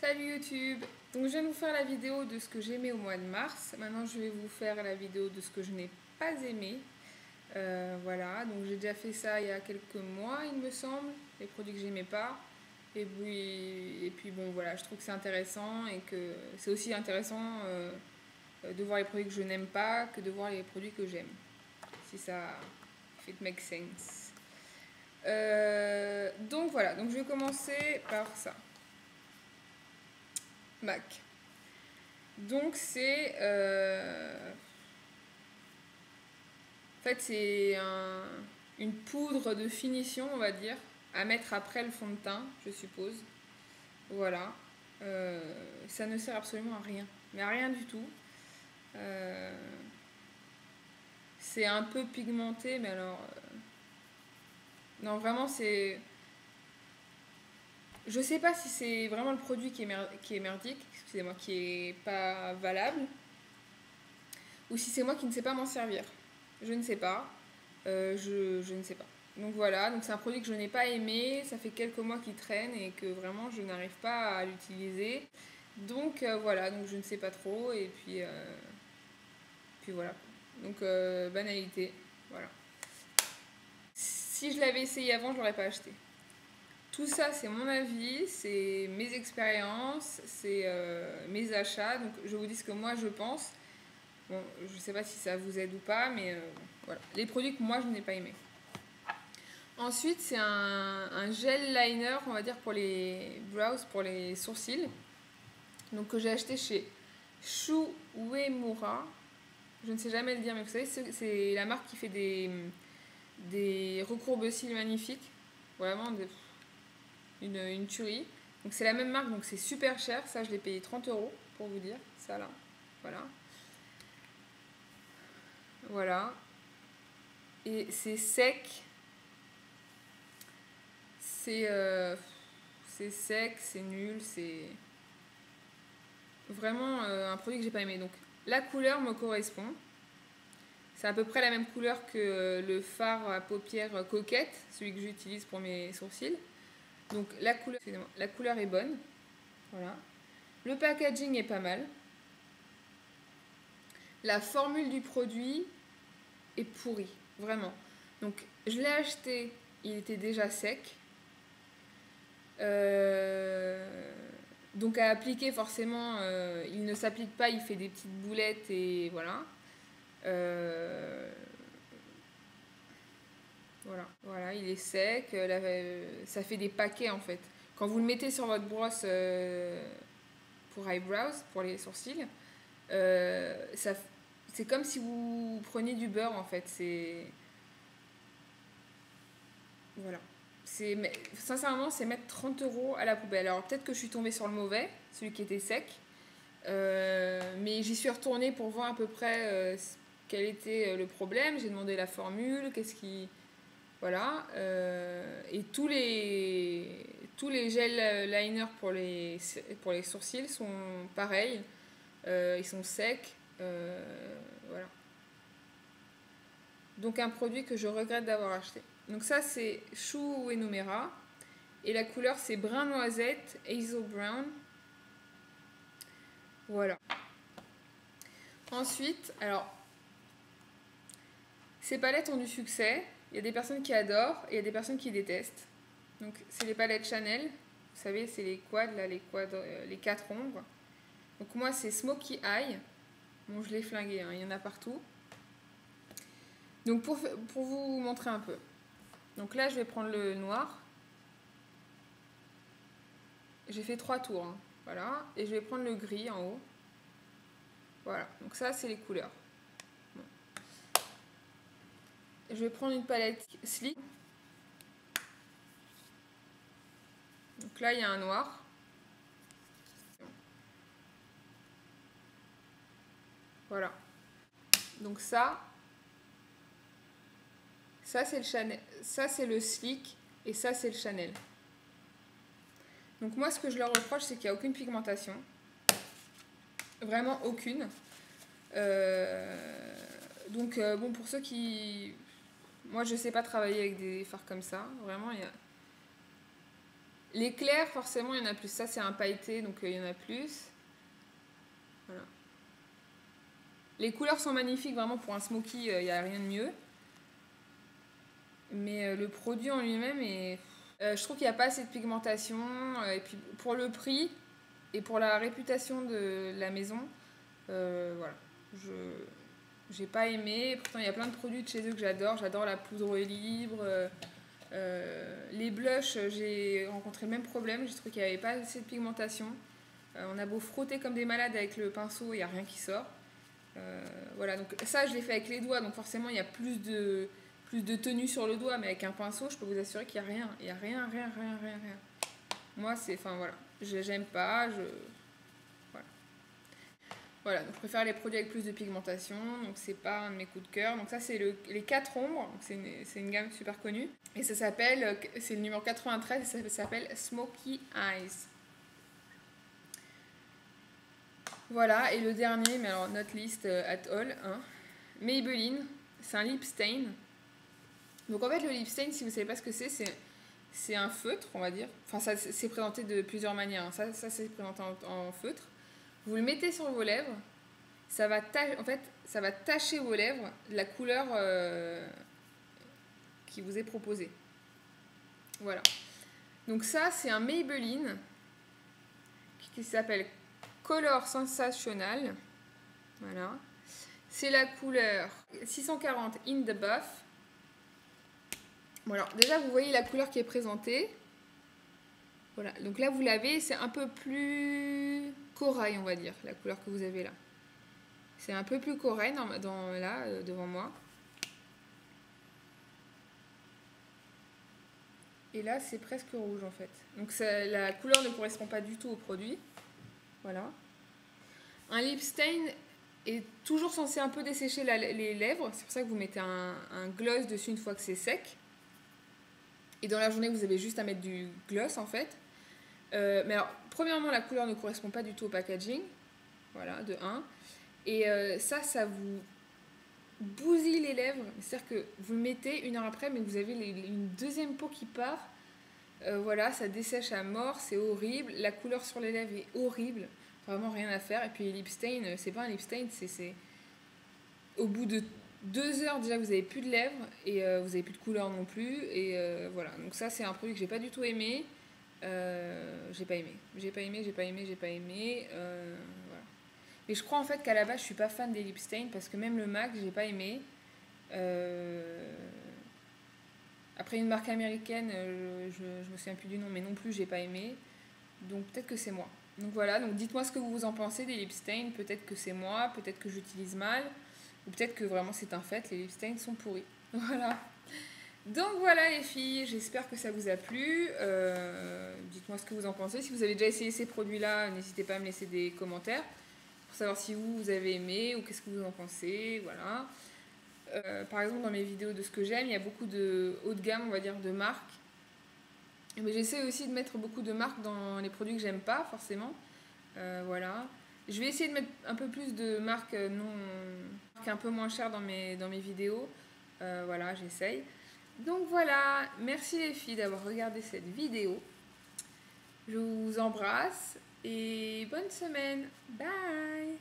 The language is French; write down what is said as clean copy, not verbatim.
Salut YouTube. Donc je viens de vous faire la vidéo de ce que j'aimais au mois de mars. Maintenant je vais vous faire la vidéo de ce que je n'ai pas aimé. Voilà, donc j'ai déjà fait ça il y a quelques mois il me semble, les produits que j'aimais pas. Et puis bon voilà, je trouve que c'est intéressant et que c'est aussi intéressant de voir les produits que je n'aime pas que de voir les produits que j'aime. Si ça if it makes sense. Donc voilà, donc je vais commencer par ça. MAC. Donc c'est en fait c'est une poudre de finition on va dire à mettre après le fond de teint je suppose. Voilà. Ça ne sert absolument à rien, mais à rien du tout. Euh, c'est un peu pigmenté mais alors non vraiment c'est je sais pas si c'est vraiment le produit qui est merdique, excusez-moi, qui est pas valable, ou si c'est moi qui ne sais pas m'en servir. Je ne sais pas. Je ne sais pas. Donc voilà, donc c'est un produit que je n'ai pas aimé, ça fait quelques mois qu'il traîne et que vraiment je n'arrive pas à l'utiliser. Donc voilà, donc je ne sais pas trop et puis voilà. Donc banalité, voilà. Si je l'avais essayé avant, je l'aurais pas acheté. Tout ça, c'est mon avis, c'est mes expériences, c'est mes achats. Donc je vous dis ce que moi je pense. Bon, je sais pas si ça vous aide ou pas, mais voilà. Les produits que moi je n'ai pas aimés. Ensuite, c'est un gel liner, on va dire, pour les brows, pour les sourcils. Donc, que j'ai acheté chez Shu Uemura. Je ne sais jamais le dire, mais vous savez, c'est la marque qui fait des recourbe-cils magnifiques. Vraiment, une tuerie. Donc, c'est la même marque, donc c'est super cher. Ça, je l'ai payé 30 € pour vous dire. Ça, là. Voilà. Voilà. Et c'est sec. C'est sec, c'est nul, c'est vraiment un produit que j'ai pas aimé. Donc la couleur me correspond. C'est à peu près la même couleur que le fard à paupières coquette, celui que j'utilise pour mes sourcils. Donc la couleur est bonne. Voilà. Le packaging est pas mal. La formule du produit est pourrie, vraiment. Donc je l'ai acheté, il était déjà sec. Donc à appliquer forcément, il ne s'applique pas, il fait des petites boulettes et voilà. Voilà, il est sec, ça fait des paquets en fait. Quand vous le mettez sur votre brosse pour eyebrows, pour les sourcils, ça, c'est comme si vous preniez du beurre en fait. Voilà. Sincèrement, c'est mettre 30 € à la poubelle. Alors peut-être que je suis tombée sur le mauvais, celui qui était sec. Mais j'y suis retournée pour voir à peu près quel était le problème. J'ai demandé la formule, qu'est-ce qui... Voilà. Et tous les gels liners pour les sourcils sont pareils. Ils sont secs. Voilà. Donc un produit que je regrette d'avoir acheté. Donc ça c'est Shu Uemura. Et la couleur c'est brun noisette, hazel brown. Voilà. Ensuite, alors, ces palettes ont du succès. Il y a des personnes qui adorent et il y a des personnes qui détestent. Donc, c'est les palettes Chanel. Vous savez, c'est les quads, là, les 4 ombres. Donc, moi, c'est Smoky Eye. Bon, je l'ai flingué, hein, il y en a partout. Donc, pour vous montrer un peu. Donc là, je vais prendre le noir. J'ai fait 3 tours. Hein, voilà. Et je vais prendre le gris en haut. Voilà. Donc, ça, c'est les couleurs. Je vais prendre une palette Sleek. Donc là, il y a un noir. Voilà. Donc ça c'est le Chanel, ça c'est le Sleek et ça c'est le Chanel. Donc moi, ce que je leur reproche, c'est qu'il n'y a aucune pigmentation. Vraiment aucune. Donc bon, pour ceux qui... Moi, je sais pas travailler avec des fards comme ça. Vraiment, Les clairs, forcément, il y en a plus. Ça, c'est un pailleté, donc il y en a plus. Voilà. Les couleurs sont magnifiques, vraiment, pour un smoky, il n'y a rien de mieux. Mais le produit en lui-même est... je trouve qu'il n'y a pas assez de pigmentation. Et puis, pour le prix et pour la réputation de la maison, voilà. J'ai pas aimé. Pourtant, il y a plein de produits de chez eux que j'adore. J'adore la poudre libre. Les blushs, j'ai rencontré le même problème. J'ai trouvé qu'il n'y avait pas assez de pigmentation. On a beau frotter comme des malades avec le pinceau, il n'y a rien qui sort. Voilà, donc ça, je l'ai fait avec les doigts. Donc forcément, il y a plus de tenue sur le doigt. Mais avec un pinceau, je peux vous assurer qu'il n'y a rien. Il n'y a rien. Moi, c'est... Enfin, voilà. J'aime pas. Voilà, donc je préfère les produits avec plus de pigmentation, donc c'est pas un de mes coups de cœur. Donc ça c'est les 4 ombres, c'est une gamme super connue. Et ça s'appelle, c'est le numéro 93, et ça s'appelle Smoky Eyes. Voilà, et le dernier, mais alors not list at all, hein. Maybelline, c'est un lip stain. Donc en fait le lip stain, si vous savez pas ce que c'est un feutre, on va dire. Enfin ça c'est présenté de plusieurs manières, hein. Ça c'est présenté en feutre. Vous le mettez sur vos lèvres, ça va tacher vos lèvres de la couleur qui vous est proposée. Voilà. Donc ça, c'est un Maybelline qui s'appelle Color Sensational. Voilà. C'est la couleur 640 in the buff. Bon alors, déjà, vous voyez la couleur qui est présentée. Voilà, donc là vous l'avez, c'est un peu plus corail, on va dire, la couleur que vous avez là. C'est un peu plus corail là, devant moi. Et là c'est presque rouge en fait. Donc la couleur ne correspond pas du tout au produit. Voilà. Un lip stain est toujours censé un peu dessécher les lèvres. C'est pour ça que vous mettez un gloss dessus une fois que c'est sec. Et dans la journée vous avez juste à mettre du gloss en fait. Mais alors, premièrement, la couleur ne correspond pas du tout au packaging. Voilà, de 1. Et ça vous bousille les lèvres. C'est-à-dire que vous le mettez 1 heure après, mais vous avez une deuxième peau qui part. Voilà, ça dessèche à mort, c'est horrible. La couleur sur les lèvres est horrible. Vraiment rien à faire. Et puis les lip stain, c'est pas un lip stain, c'est... Au bout de 2 heures, déjà, vous avez plus de lèvres. Et vous avez plus de couleur non plus. Et voilà, donc ça, c'est un produit que j'ai pas du tout aimé. J'ai pas aimé. Voilà. Mais je crois en fait qu'à la base je suis pas fan des lip stains parce que même le MAC j'ai pas aimé. Après une marque américaine, je me souviens plus du nom, mais non plus j'ai pas aimé. Donc peut-être que c'est moi. Donc voilà, donc dites-moi ce que vous en pensez des lip stains. Peut-être que c'est moi, peut-être que j'utilise mal, ou peut-être que vraiment c'est un fait, les lip stains sont pourris. Voilà. Donc voilà les filles, j'espère que ça vous a plu. Dites-moi ce que vous en pensez. Si vous avez déjà essayé ces produits-là, n'hésitez pas à me laisser des commentaires pour savoir si vous avez aimé ou qu'est-ce que vous en pensez. Voilà. Par exemple, dans mes vidéos de ce que j'aime, il y a beaucoup de haut de gamme, on va dire, de marques. Mais j'essaie aussi de mettre beaucoup de marques dans les produits que j'aime pas forcément. Voilà. Je vais essayer de mettre un peu plus de marques un peu moins chères dans mes vidéos. Voilà, j'essaye. Donc voilà, merci les filles d'avoir regardé cette vidéo. Je vous embrasse et bonne semaine. Bye!